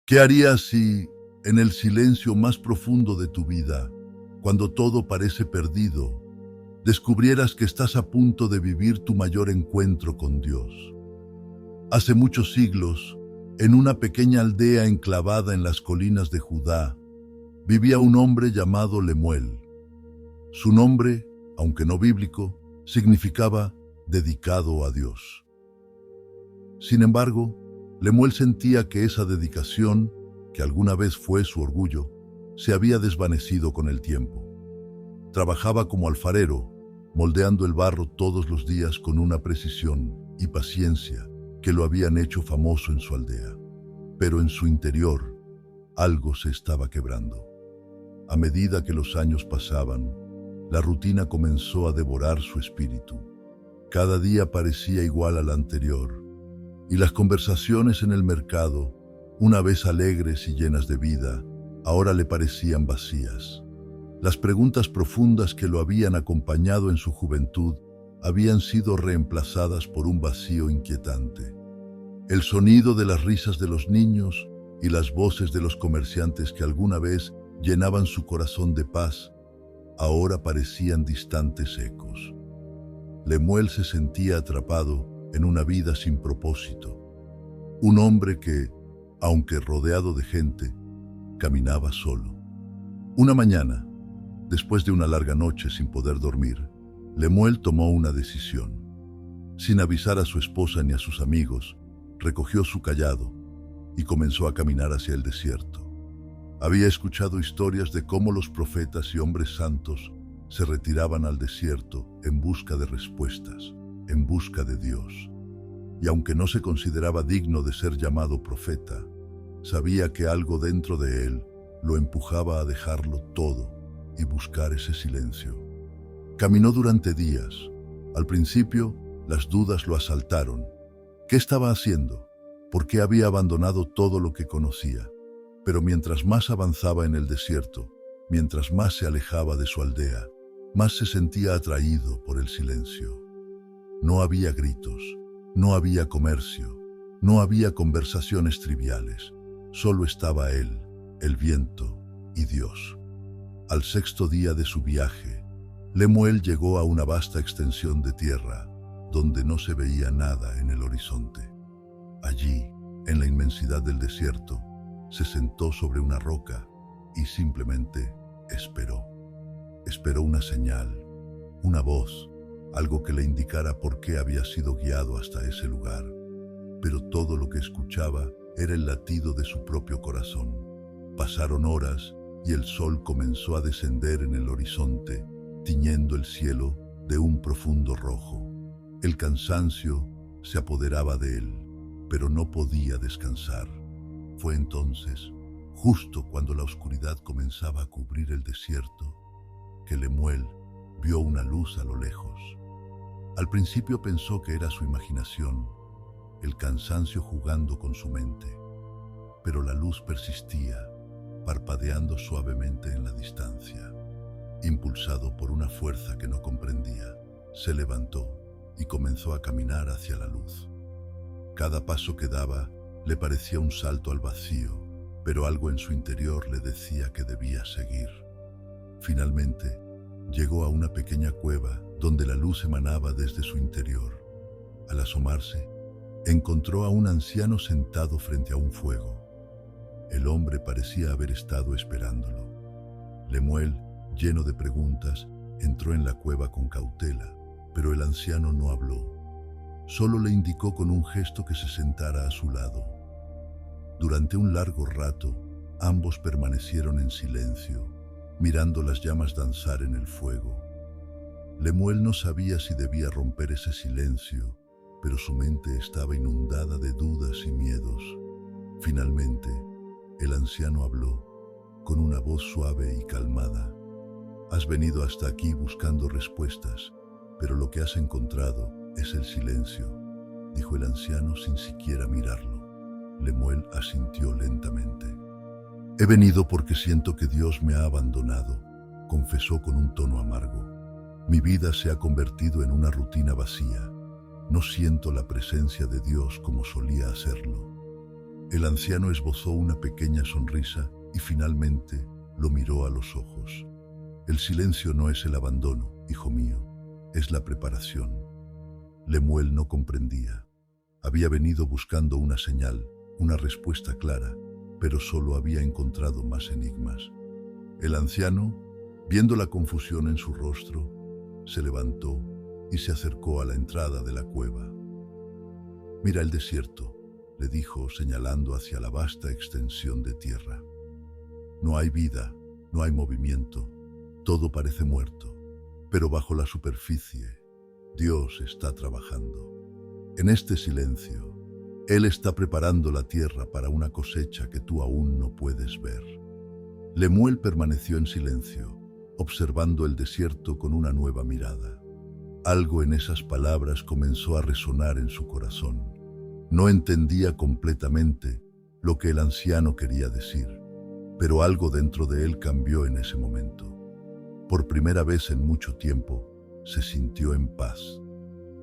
¿Qué harías si, en el silencio más profundo de tu vida, cuando todo parece perdido, descubrieras que estás a punto de vivir tu mayor encuentro con Dios? Hace muchos siglos, en una pequeña aldea enclavada en las colinas de Judá, vivía un hombre llamado Lemuel. Su nombre, aunque no bíblico, significaba dedicado a Dios. Sin embargo, Lemuel sentía que esa dedicación, que alguna vez fue su orgullo, se había desvanecido con el tiempo. Trabajaba como alfarero, moldeando el barro todos los días con una precisión y paciencia que lo habían hecho famoso en su aldea. Pero en su interior, algo se estaba quebrando. A medida que los años pasaban, la rutina comenzó a devorar su espíritu. Cada día parecía igual al anterior, y las conversaciones en el mercado, una vez alegres y llenas de vida, ahora le parecían vacías. Las preguntas profundas que lo habían acompañado en su juventud habían sido reemplazadas por un vacío inquietante. El sonido de las risas de los niños y las voces de los comerciantes que alguna vez llenaban su corazón de paz, ahora parecían distantes ecos. Lemuel se sentía atrapado en una vida sin propósito. Un hombre que, aunque rodeado de gente, caminaba solo. Una mañana, después de una larga noche sin poder dormir, Lemuel tomó una decisión. Sin avisar a su esposa ni a sus amigos, recogió su cayado y comenzó a caminar hacia el desierto. Había escuchado historias de cómo los profetas y hombres santos se retiraban al desierto en busca de respuestas, en busca de Dios. Y aunque no se consideraba digno de ser llamado profeta, sabía que algo dentro de él lo empujaba a dejarlo todo y buscar ese silencio. Caminó durante días. Al principio, las dudas lo asaltaron. ¿Qué estaba haciendo? ¿Por qué había abandonado todo lo que conocía? Pero mientras más avanzaba en el desierto, mientras más se alejaba de su aldea, más se sentía atraído por el silencio. No había gritos, no había comercio, no había conversaciones triviales. Solo estaba él, el viento y Dios. Al sexto día de su viaje, Lemuel llegó a una vasta extensión de tierra, donde no se veía nada en el horizonte. Allí, en la inmensidad del desierto, se sentó sobre una roca y simplemente esperó. Esperó una señal, una voz, algo que le indicara por qué había sido guiado hasta ese lugar. Pero todo lo que escuchaba era el latido de su propio corazón. Pasaron horas y el sol comenzó a descender en el horizonte, tiñendo el cielo de un profundo rojo. El cansancio se apoderaba de él, pero no podía descansar. Fue entonces, justo cuando la oscuridad comenzaba a cubrir el desierto, que Lemuel vio una luz a lo lejos. Al principio pensó que era su imaginación, el cansancio jugando con su mente, pero la luz persistía, parpadeando suavemente en la distancia. Impulsado por una fuerza que no comprendía, se levantó y comenzó a caminar hacia la luz. Cada paso que daba le parecía un salto al vacío, pero algo en su interior le decía que debía seguir. Finalmente, llegó a una pequeña cueva donde la luz emanaba desde su interior. Al asomarse, encontró a un anciano sentado frente a un fuego. El hombre parecía haber estado esperándolo. Lemuel, lleno de preguntas, entró en la cueva con cautela, pero el anciano no habló. Solo le indicó con un gesto que se sentara a su lado. Durante un largo rato, ambos permanecieron en silencio, mirando las llamas danzar en el fuego. Lemuel no sabía si debía romper ese silencio, pero su mente estaba inundada de dudas y miedos. Finalmente, el anciano habló, con una voz suave y calmada. Has venido hasta aquí buscando respuestas, pero lo que has encontrado es el silencio, dijo el anciano sin siquiera mirarlo. Lemuel asintió lentamente. He venido porque siento que Dios me ha abandonado, confesó con un tono amargo. Mi vida se ha convertido en una rutina vacía. No siento la presencia de Dios como solía hacerlo. El anciano esbozó una pequeña sonrisa y finalmente lo miró a los ojos. El silencio no es el abandono, hijo mío, es la preparación. Lemuel no comprendía. Había venido buscando una señal, una respuesta clara, pero solo había encontrado más enigmas. El anciano, viendo la confusión en su rostro, se levantó y se acercó a la entrada de la cueva. «Mira el desierto», le dijo, señalando hacia la vasta extensión de tierra. «No hay vida, no hay movimiento, todo parece muerto, pero bajo la superficie, Dios está trabajando. En este silencio, Él está preparando la tierra para una cosecha que tú aún no puedes ver». Lemuel permaneció en silencio, observando el desierto con una nueva mirada. Algo en esas palabras comenzó a resonar en su corazón. No entendía completamente lo que el anciano quería decir, pero algo dentro de él cambió en ese momento. Por primera vez en mucho tiempo, se sintió en paz.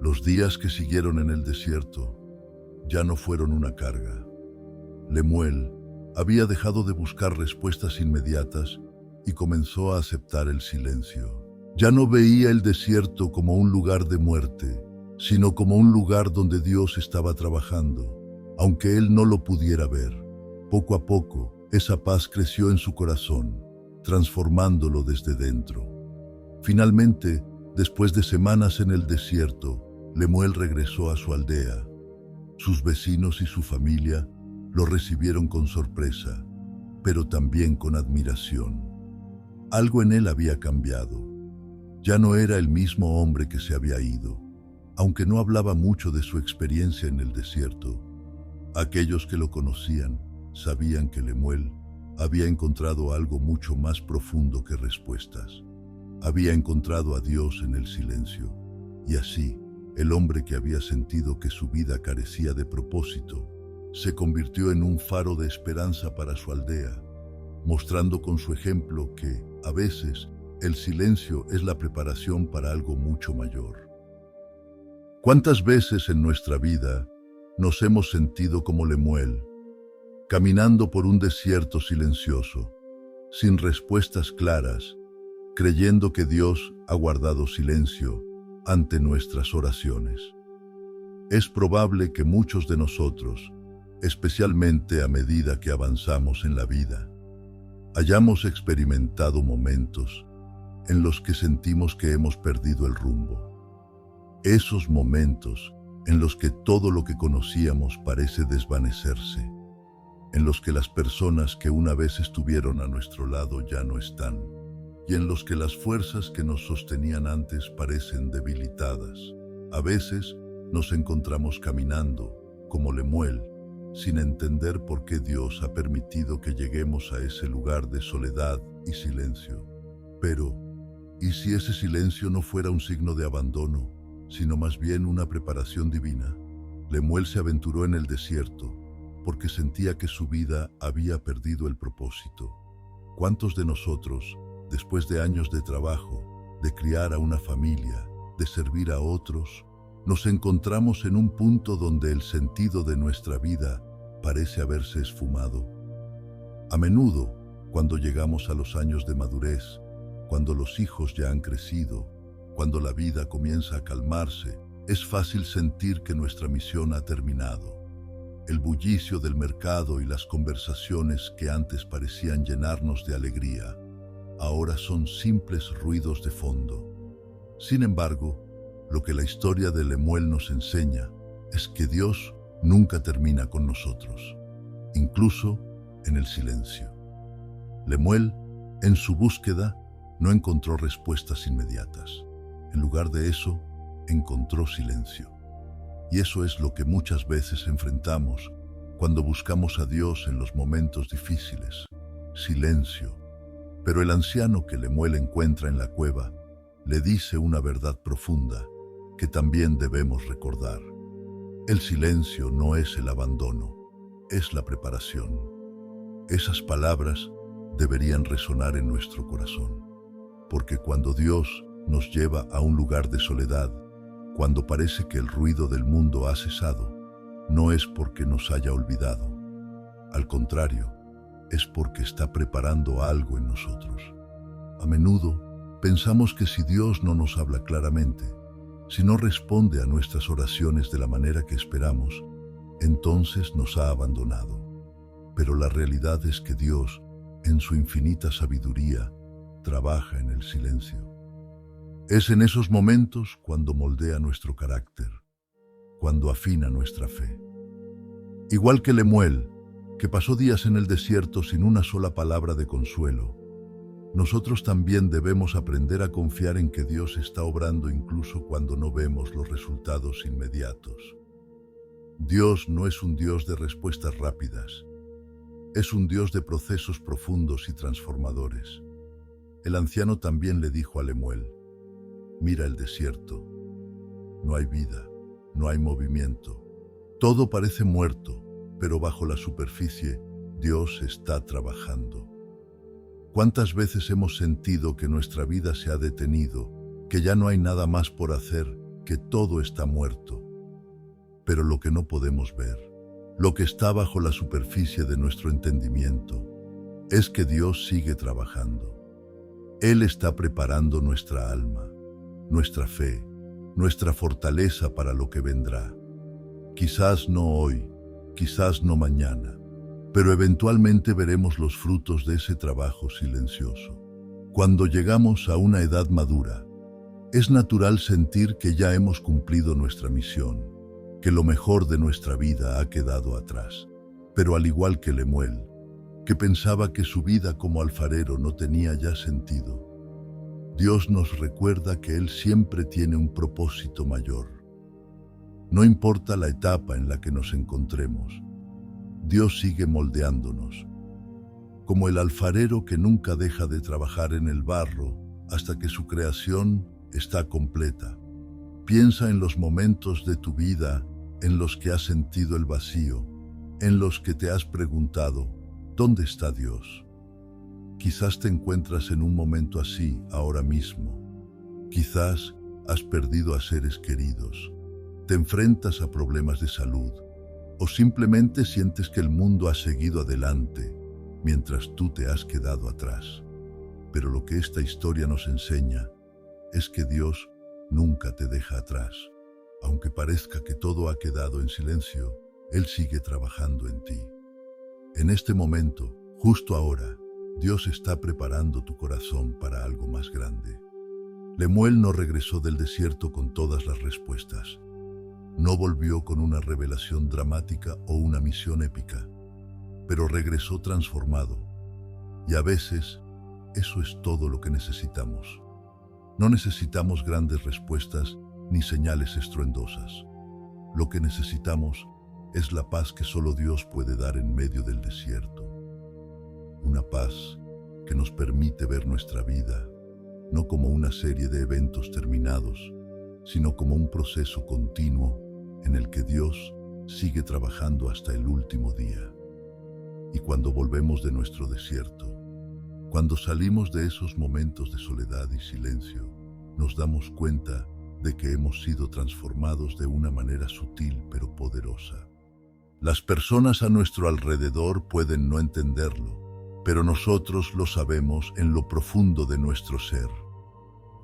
Los días que siguieron en el desierto ya no fueron una carga. Lemuel había dejado de buscar respuestas inmediatas y comenzó a aceptar el silencio. Ya no veía el desierto como un lugar de muerte, sino como un lugar donde Dios estaba trabajando, aunque él no lo pudiera ver. Poco a poco, esa paz creció en su corazón, transformándolo desde dentro. Finalmente, después de semanas en el desierto, Lemuel regresó a su aldea. Sus vecinos y su familia lo recibieron con sorpresa, pero también con admiración. Algo en él había cambiado. Ya no era el mismo hombre que se había ido. Aunque no hablaba mucho de su experiencia en el desierto, aquellos que lo conocían sabían que Lemuel había encontrado algo mucho más profundo que respuestas. Había encontrado a Dios en el silencio, y así, el hombre que había sentido que su vida carecía de propósito, se convirtió en un faro de esperanza para su aldea, mostrando con su ejemplo que, a veces, el silencio es la preparación para algo mucho mayor. ¿Cuántas veces en nuestra vida nos hemos sentido como Lemuel, caminando por un desierto silencioso, sin respuestas claras, creyendo que Dios ha guardado silencio ante nuestras oraciones? Es probable que muchos de nosotros, especialmente a medida que avanzamos en la vida, hayamos experimentado momentos en los que sentimos que hemos perdido el rumbo. Esos momentos en los que todo lo que conocíamos parece desvanecerse, en los que las personas que una vez estuvieron a nuestro lado ya no están, y en los que las fuerzas que nos sostenían antes parecen debilitadas. A veces nos encontramos caminando, como Lemuel, sin entender por qué Dios ha permitido que lleguemos a ese lugar de soledad y silencio. Pero, ¿y si ese silencio no fuera un signo de abandono, sino más bien una preparación divina? Lemuel se aventuró en el desierto porque sentía que su vida había perdido el propósito. ¿Cuántos de nosotros, después de años de trabajo, de criar a una familia, de servir a otros, nos encontramos en un punto donde el sentido de nuestra vida parece haberse esfumado? A menudo, cuando llegamos a los años de madurez, cuando los hijos ya han crecido, cuando la vida comienza a calmarse, es fácil sentir que nuestra misión ha terminado. El bullicio del mercado y las conversaciones que antes parecían llenarnos de alegría, ahora son simples ruidos de fondo. Sin embargo, lo que la historia de Lemuel nos enseña es que Dios nunca termina con nosotros, incluso en el silencio. Lemuel, en su búsqueda, no encontró respuestas inmediatas. En lugar de eso, encontró silencio. Y eso es lo que muchas veces enfrentamos cuando buscamos a Dios en los momentos difíciles. Silencio. Pero el anciano que Lemuel encuentra en la cueva le dice una verdad profunda que también debemos recordar. El silencio no es el abandono, es la preparación. Esas palabras deberían resonar en nuestro corazón, porque cuando Dios nos lleva a un lugar de soledad, cuando parece que el ruido del mundo ha cesado, no es porque nos haya olvidado, Al contrario, es porque está preparando algo en nosotros. A menudo pensamos que si Dios no nos habla claramente, si no responde a nuestras oraciones de la manera que esperamos, entonces nos ha abandonado. Pero la realidad es que Dios, en su infinita sabiduría, trabaja en el silencio. Es en esos momentos cuando moldea nuestro carácter, cuando afina nuestra fe. Igual que Lemuel, que pasó días en el desierto sin una sola palabra de consuelo, nosotros también debemos aprender a confiar en que Dios está obrando incluso cuando no vemos los resultados inmediatos. Dios no es un Dios de respuestas rápidas, es un Dios de procesos profundos y transformadores. El anciano también le dijo a Lemuel: mira el desierto, no hay vida, no hay movimiento, todo parece muerto, pero bajo la superficie Dios está trabajando. ¿Cuántas veces hemos sentido que nuestra vida se ha detenido, que ya no hay nada más por hacer, que todo está muerto? Pero lo que no podemos ver, lo que está bajo la superficie de nuestro entendimiento, es que Dios sigue trabajando. Él está preparando nuestra alma, nuestra fe, nuestra fortaleza para lo que vendrá. Quizás no hoy, quizás no mañana, pero eventualmente veremos los frutos de ese trabajo silencioso. Cuando llegamos a una edad madura, es natural sentir que ya hemos cumplido nuestra misión, que lo mejor de nuestra vida ha quedado atrás. Pero al igual que Lemuel, que pensaba que su vida como alfarero no tenía ya sentido, Dios nos recuerda que Él siempre tiene un propósito mayor. No importa la etapa en la que nos encontremos, Dios sigue moldeándonos, como el alfarero que nunca deja de trabajar en el barro hasta que su creación está completa. Piensa en los momentos de tu vida en los que has sentido el vacío, en los que te has preguntado, ¿dónde está Dios? Quizás te encuentras en un momento así ahora mismo. Quizás has perdido a seres queridos, te enfrentas a problemas de salud, o simplemente sientes que el mundo ha seguido adelante mientras tú te has quedado atrás. Pero lo que esta historia nos enseña es que Dios nunca te deja atrás. Aunque parezca que todo ha quedado en silencio, Él sigue trabajando en ti. En este momento, justo ahora, Dios está preparando tu corazón para algo más grande. Lemuel no regresó del desierto con todas las respuestas. No volvió con una revelación dramática o una misión épica, pero regresó transformado. Y a veces, eso es todo lo que necesitamos. No necesitamos grandes respuestas ni señales estruendosas. Lo que necesitamos es la paz que solo Dios puede dar en medio del desierto. Una paz que nos permite ver nuestra vida, no como una serie de eventos terminados, sino como un proceso continuo en el que Dios sigue trabajando hasta el último día. Y cuando volvemos de nuestro desierto, cuando salimos de esos momentos de soledad y silencio, nos damos cuenta de que hemos sido transformados de una manera sutil pero poderosa. Las personas a nuestro alrededor pueden no entenderlo, pero nosotros lo sabemos en lo profundo de nuestro ser.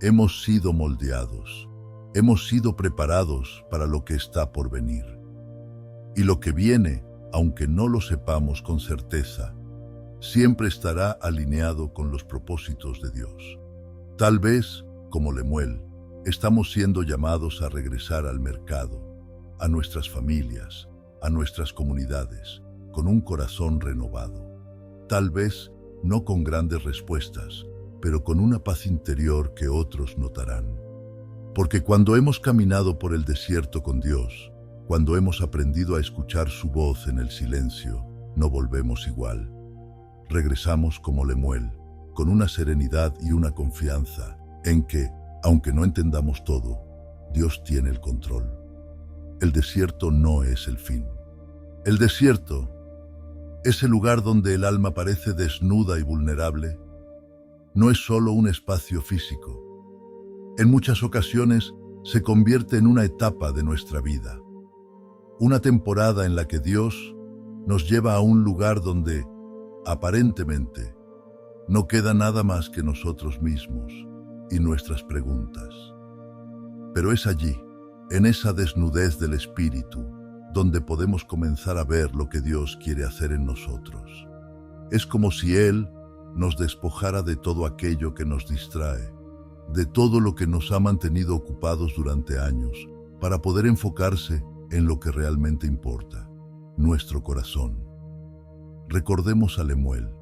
Hemos sido moldeados, hemos sido preparados para lo que está por venir. Y lo que viene, aunque no lo sepamos con certeza, siempre estará alineado con los propósitos de Dios. Tal vez, como Lemuel, estamos siendo llamados a regresar al mercado, a nuestras familias, a nuestras comunidades, con un corazón renovado. Tal vez no con grandes respuestas, pero con una paz interior que otros notarán. Porque cuando hemos caminado por el desierto con Dios, cuando hemos aprendido a escuchar su voz en el silencio, no volvemos igual. Regresamos como Lemuel, con una serenidad y una confianza en que, aunque no entendamos todo, Dios tiene el control. El desierto no es el fin. El desierto es el lugar donde el alma parece desnuda y vulnerable. No es solo un espacio físico. En muchas ocasiones se convierte en una etapa de nuestra vida. Una temporada en la que Dios nos lleva a un lugar donde, aparentemente, no queda nada más que nosotros mismos y nuestras preguntas. Pero es allí, en esa desnudez del espíritu, donde podemos comenzar a ver lo que Dios quiere hacer en nosotros. Es como si Él nos despojara de todo aquello que nos distrae, de todo lo que nos ha mantenido ocupados durante años, para poder enfocarse en lo que realmente importa, nuestro corazón. Recordemos a Lemuel,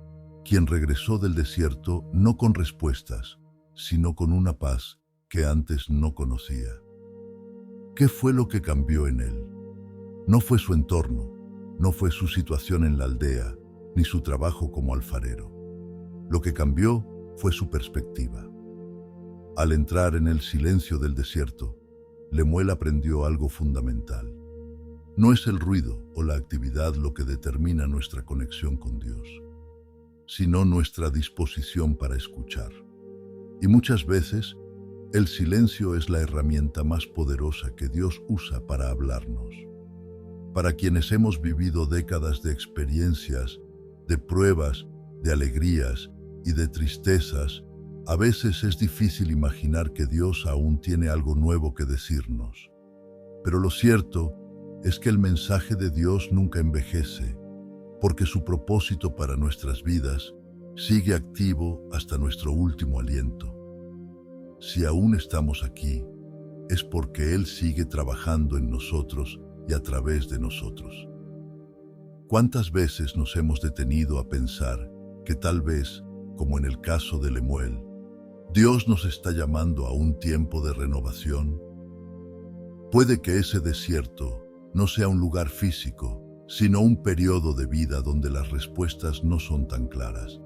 quien regresó del desierto no con respuestas, sino con una paz que antes no conocía. ¿Qué fue lo que cambió en él? No fue su entorno, no fue su situación en la aldea, ni su trabajo como alfarero. Lo que cambió fue su perspectiva. Al entrar en el silencio del desierto, Lemuel aprendió algo fundamental. No es el ruido o la actividad lo que determina nuestra conexión con Dios, sino nuestra disposición para escuchar. Y muchas veces, el silencio es la herramienta más poderosa que Dios usa para hablarnos. Para quienes hemos vivido décadas de experiencias, de pruebas, de alegrías y de tristezas, a veces es difícil imaginar que Dios aún tiene algo nuevo que decirnos. Pero lo cierto es que el mensaje de Dios nunca envejece, porque su propósito para nuestras vidas sigue activo hasta nuestro último aliento. Si aún estamos aquí, es porque Él sigue trabajando en nosotros y a través de nosotros. ¿Cuántas veces nos hemos detenido a pensar que tal vez, como en el caso de Lemuel, Dios nos está llamando a un tiempo de renovación? Puede que ese desierto no sea un lugar físico, sino un periodo de vida donde las respuestas no son tan claras,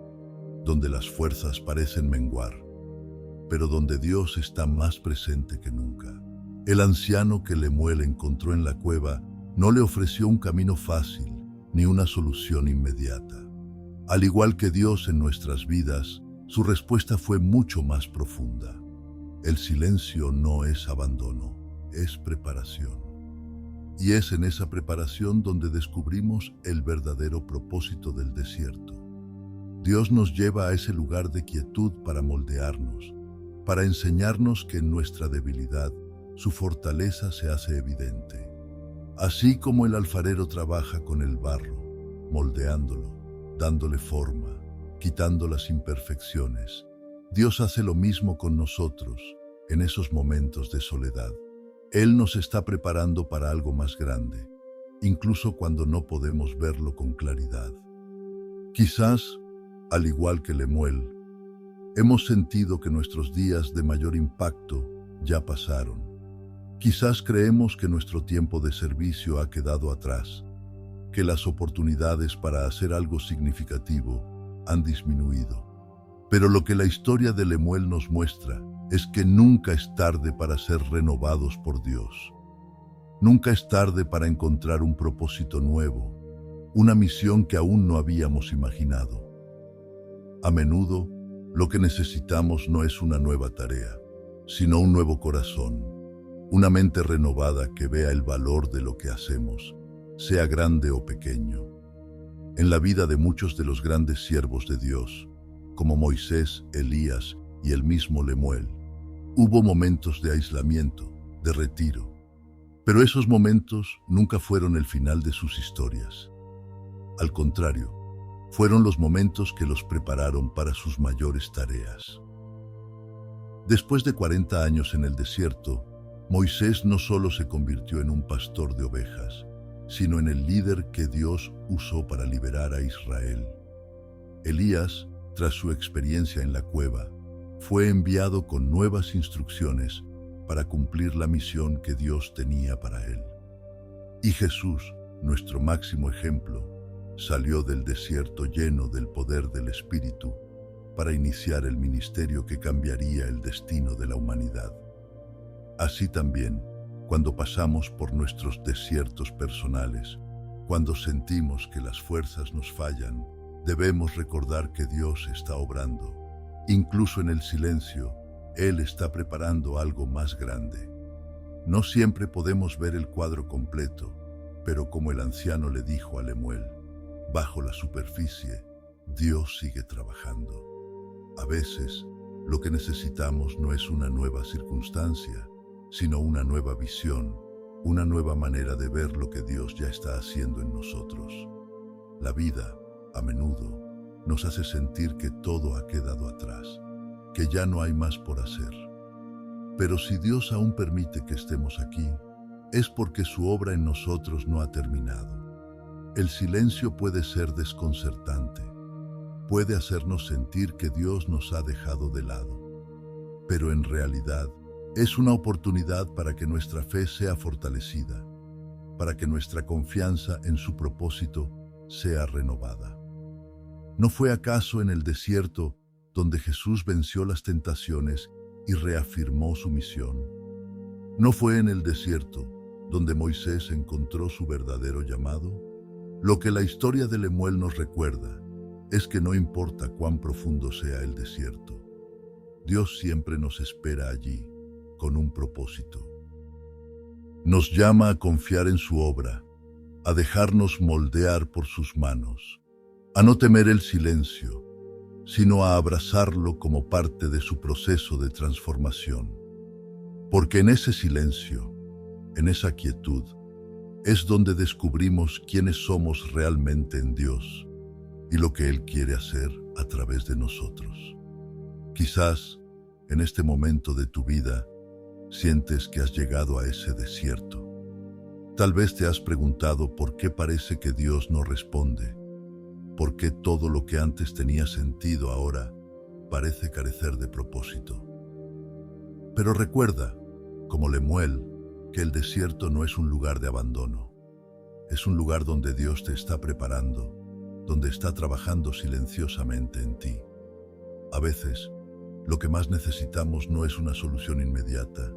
donde las fuerzas parecen menguar, pero donde Dios está más presente que nunca. El anciano que Lemuel encontró en la cueva no le ofreció un camino fácil ni una solución inmediata. Al igual que Dios en nuestras vidas, su respuesta fue mucho más profunda. El silencio no es abandono, es preparación. Y es en esa preparación donde descubrimos el verdadero propósito del desierto. Dios nos lleva a ese lugar de quietud para moldearnos, para enseñarnos que en nuestra debilidad su fortaleza se hace evidente. Así como el alfarero trabaja con el barro, moldeándolo, dándole forma, quitando las imperfecciones, Dios hace lo mismo con nosotros en esos momentos de soledad. Él nos está preparando para algo más grande, incluso cuando no podemos verlo con claridad. Quizás, al igual que Lemuel, hemos sentido que nuestros días de mayor impacto ya pasaron. Quizás creemos que nuestro tiempo de servicio ha quedado atrás, que las oportunidades para hacer algo significativo han disminuido. Pero lo que la historia de Lemuel nos muestra es que nunca es tarde para ser renovados por Dios. Nunca es tarde para encontrar un propósito nuevo, una misión que aún no habíamos imaginado. A menudo, lo que necesitamos no es una nueva tarea, sino un nuevo corazón, una mente renovada que vea el valor de lo que hacemos, sea grande o pequeño. En la vida de muchos de los grandes siervos de Dios, como Moisés, Elías y el mismo Lemuel, hubo momentos de aislamiento, de retiro. Pero esos momentos nunca fueron el final de sus historias. Al contrario, fueron los momentos que los prepararon para sus mayores tareas. Después de 40 años en el desierto, Moisés no solo se convirtió en un pastor de ovejas, sino en el líder que Dios usó para liberar a Israel. Elías, tras su experiencia en la cueva, fue enviado con nuevas instrucciones para cumplir la misión que Dios tenía para él. Y Jesús, nuestro máximo ejemplo, salió del desierto lleno del poder del Espíritu para iniciar el ministerio que cambiaría el destino de la humanidad. Así también, cuando pasamos por nuestros desiertos personales, cuando sentimos que las fuerzas nos fallan, debemos recordar que Dios está obrando. Incluso en el silencio, Él está preparando algo más grande. No siempre podemos ver el cuadro completo, pero como el anciano le dijo a Lemuel, bajo la superficie, Dios sigue trabajando. A veces, lo que necesitamos no es una nueva circunstancia, sino una nueva visión, una nueva manera de ver lo que Dios ya está haciendo en nosotros. La vida, a menudo, nos hace sentir que todo ha quedado atrás, que ya no hay más por hacer. Pero si Dios aún permite que estemos aquí, es porque su obra en nosotros no ha terminado. El silencio puede ser desconcertante, puede hacernos sentir que Dios nos ha dejado de lado, pero en realidad es una oportunidad para que nuestra fe sea fortalecida, para que nuestra confianza en su propósito sea renovada. ¿No fue acaso en el desierto donde Jesús venció las tentaciones y reafirmó su misión? ¿No fue en el desierto donde Moisés encontró su verdadero llamado? Lo que la historia de Lemuel nos recuerda es que no importa cuán profundo sea el desierto, Dios siempre nos espera allí con un propósito. Nos llama a confiar en su obra, a dejarnos moldear por sus manos, a no temer el silencio, sino a abrazarlo como parte de su proceso de transformación. Porque en ese silencio, en esa quietud, es donde descubrimos quiénes somos realmente en Dios y lo que Él quiere hacer a través de nosotros. Quizás, en este momento de tu vida, sientes que has llegado a ese desierto. Tal vez te has preguntado por qué parece que Dios no responde, por qué todo lo que antes tenía sentido ahora parece carecer de propósito. Pero recuerda, como Lemuel, que el desierto no es un lugar de abandono. Es un lugar donde Dios te está preparando, donde está trabajando silenciosamente en ti. A veces, lo que más necesitamos no es una solución inmediata,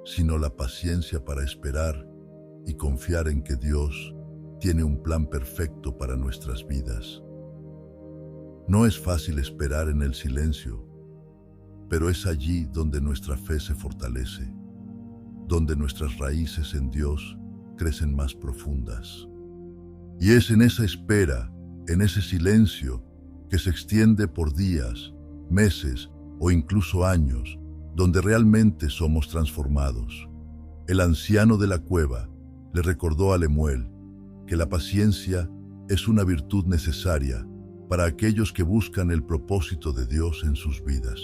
sino la paciencia para esperar y confiar en que Dios tiene un plan perfecto para nuestras vidas. No es fácil esperar en el silencio, pero es allí donde nuestra fe se fortalece, donde nuestras raíces en Dios crecen más profundas. Y es en esa espera, en ese silencio, que se extiende por días, meses o incluso años, donde realmente somos transformados. El anciano de la cueva le recordó a Lemuel que la paciencia es una virtud necesaria para aquellos que buscan el propósito de Dios en sus vidas.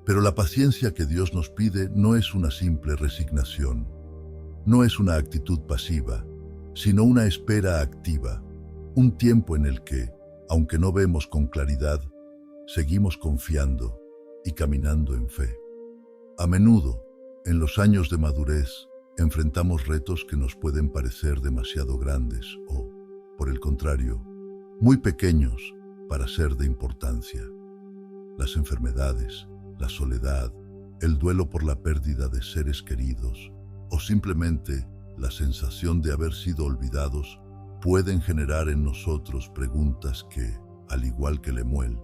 Pero la paciencia que Dios nos pide no es una simple resignación, no es una actitud pasiva, sino una espera activa, un tiempo en el que, aunque no vemos con claridad, seguimos confiando y caminando en fe. A menudo, en los años de madurez, enfrentamos retos que nos pueden parecer demasiado grandes o, por el contrario, muy pequeños para ser de importancia. Las enfermedades, la soledad, el duelo por la pérdida de seres queridos o simplemente la sensación de haber sido olvidados pueden generar en nosotros preguntas que, al igual que Lemuel,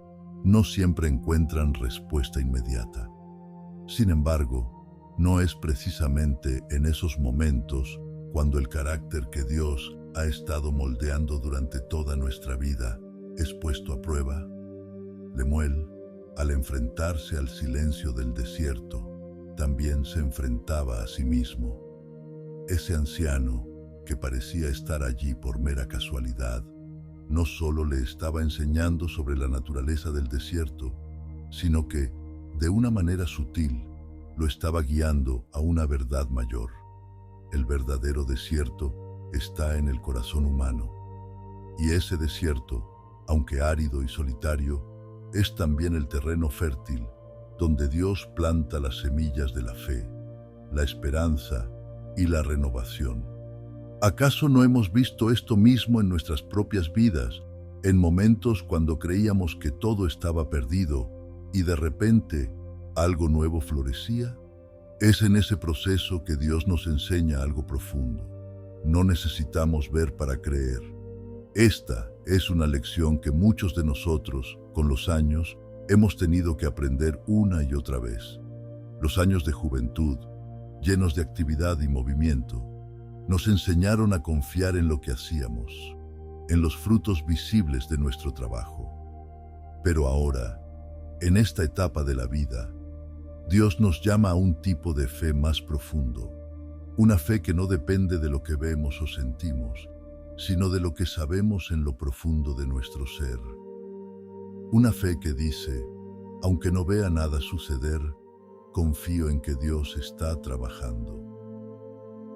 no siempre encuentran respuesta inmediata. Sin embargo, no es precisamente en esos momentos cuando el carácter que Dios ha estado moldeando durante toda nuestra vida es puesto a prueba. Lemuel, al enfrentarse al silencio del desierto, también se enfrentaba a sí mismo. Ese anciano, que parecía estar allí por mera casualidad, no solo le estaba enseñando sobre la naturaleza del desierto, sino que, de una manera sutil, lo estaba guiando a una verdad mayor. El verdadero desierto está en el corazón humano. Y ese desierto, aunque árido y solitario, es también el terreno fértil donde Dios planta las semillas de la fe, la esperanza y la renovación. ¿Acaso no hemos visto esto mismo en nuestras propias vidas, en momentos cuando creíamos que todo estaba perdido y de repente algo nuevo florecía? Es en ese proceso que Dios nos enseña algo profundo. No necesitamos ver para creer. Esta es una lección que muchos de nosotros, con los años, hemos tenido que aprender una y otra vez. Los años de juventud, llenos de actividad y movimiento, nos enseñaron a confiar en lo que hacíamos. en los frutos visibles de nuestro trabajo. Pero ahora, en esta etapa de la vida, Dios nos llama a un tipo de fe más profundo, una fe que no depende de lo que vemos o sentimos, sino de lo que sabemos en lo profundo de nuestro ser. Una fe que dice, aunque no vea nada suceder, confío en que Dios está trabajando.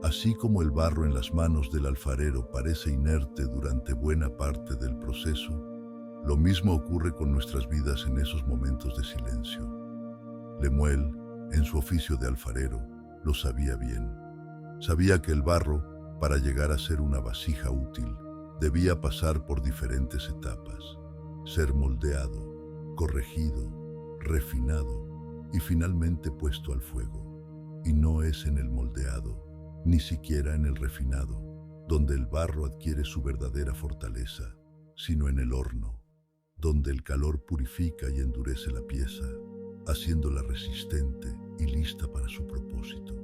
Así como el barro en las manos del alfarero parece inerte durante buena parte del proceso, lo mismo ocurre con nuestras vidas en esos momentos de silencio. Lemuel, en su oficio de alfarero, lo sabía bien. Sabía que el barro, para llegar a ser una vasija útil, debía pasar por diferentes etapas, ser moldeado, corregido, refinado y finalmente puesto al fuego. Y no es en el moldeado, ni siquiera en el refinado, donde el barro adquiere su verdadera fortaleza, sino en el horno, donde el calor purifica y endurece la pieza, haciéndola resistente y lista para su propósito.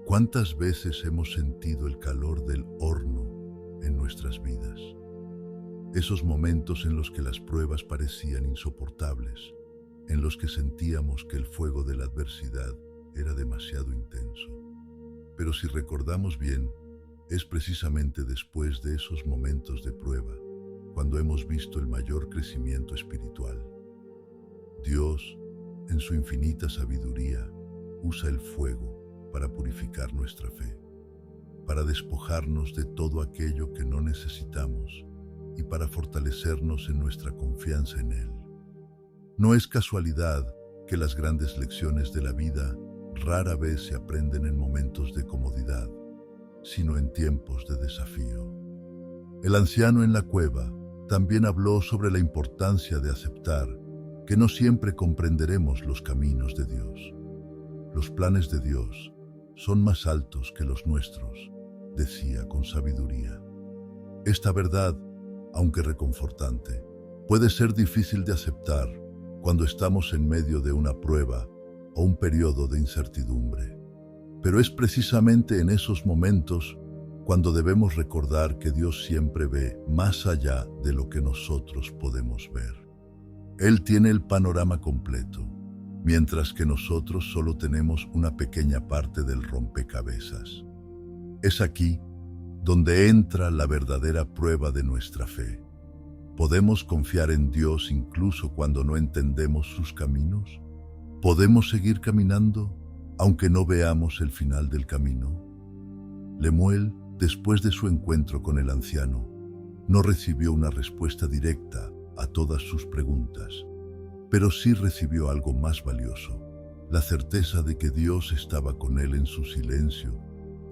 ¿Cuántas veces hemos sentido el calor del horno en nuestras vidas? Esos momentos en los que las pruebas parecían insoportables, en los que sentíamos que el fuego de la adversidad era demasiado intenso. Pero si recordamos bien, es precisamente después de esos momentos de prueba cuando hemos visto el mayor crecimiento espiritual. Dios, en su infinita sabiduría, usa el fuego para purificar nuestra fe, para despojarnos de todo aquello que no necesitamos y para fortalecernos en nuestra confianza en Él. No es casualidad que las grandes lecciones de la vida rara vez se aprenden en momentos de comodidad, sino en tiempos de desafío. El anciano en la cueva también habló sobre la importancia de aceptar que no siempre comprenderemos los caminos de Dios. Los planes de Dios son más altos que los nuestros, decía con sabiduría. Esta verdad, aunque reconfortante, puede ser difícil de aceptar cuando estamos en medio de una prueba o un periodo de incertidumbre. Pero es precisamente en esos momentos cuando debemos recordar que Dios siempre ve más allá de lo que nosotros podemos ver. Él tiene el panorama completo, mientras que nosotros solo tenemos una pequeña parte del rompecabezas. Es aquí donde entra la verdadera prueba de nuestra fe. ¿Podemos confiar en Dios incluso cuando no entendemos sus caminos? ¿Podemos seguir caminando aunque no veamos el final del camino? Lemuel, después de su encuentro con el anciano, no recibió una respuesta directa a todas sus preguntas, pero sí recibió algo más valioso, la certeza de que Dios estaba con él en su silencio,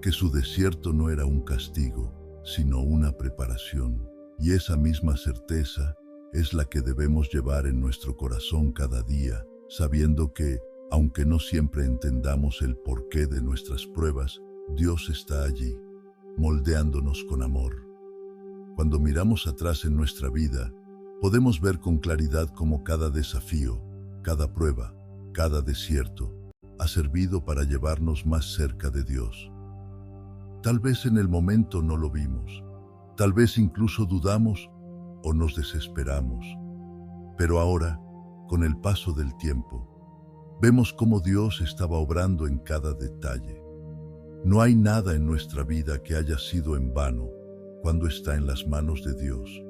que su desierto no era un castigo, sino una preparación, y esa misma certeza es la que debemos llevar en nuestro corazón cada día, sabiendo que, aunque no siempre entendamos el porqué de nuestras pruebas, Dios está allí, moldeándonos con amor. Cuando miramos atrás en nuestra vida, podemos ver con claridad cómo cada desafío, cada prueba, cada desierto, ha servido para llevarnos más cerca de Dios. Tal vez en el momento no lo vimos, tal vez incluso dudamos o nos desesperamos, pero ahora, con el paso del tiempo, vemos cómo Dios estaba obrando en cada detalle. No hay nada en nuestra vida que haya sido en vano cuando está en las manos de Dios.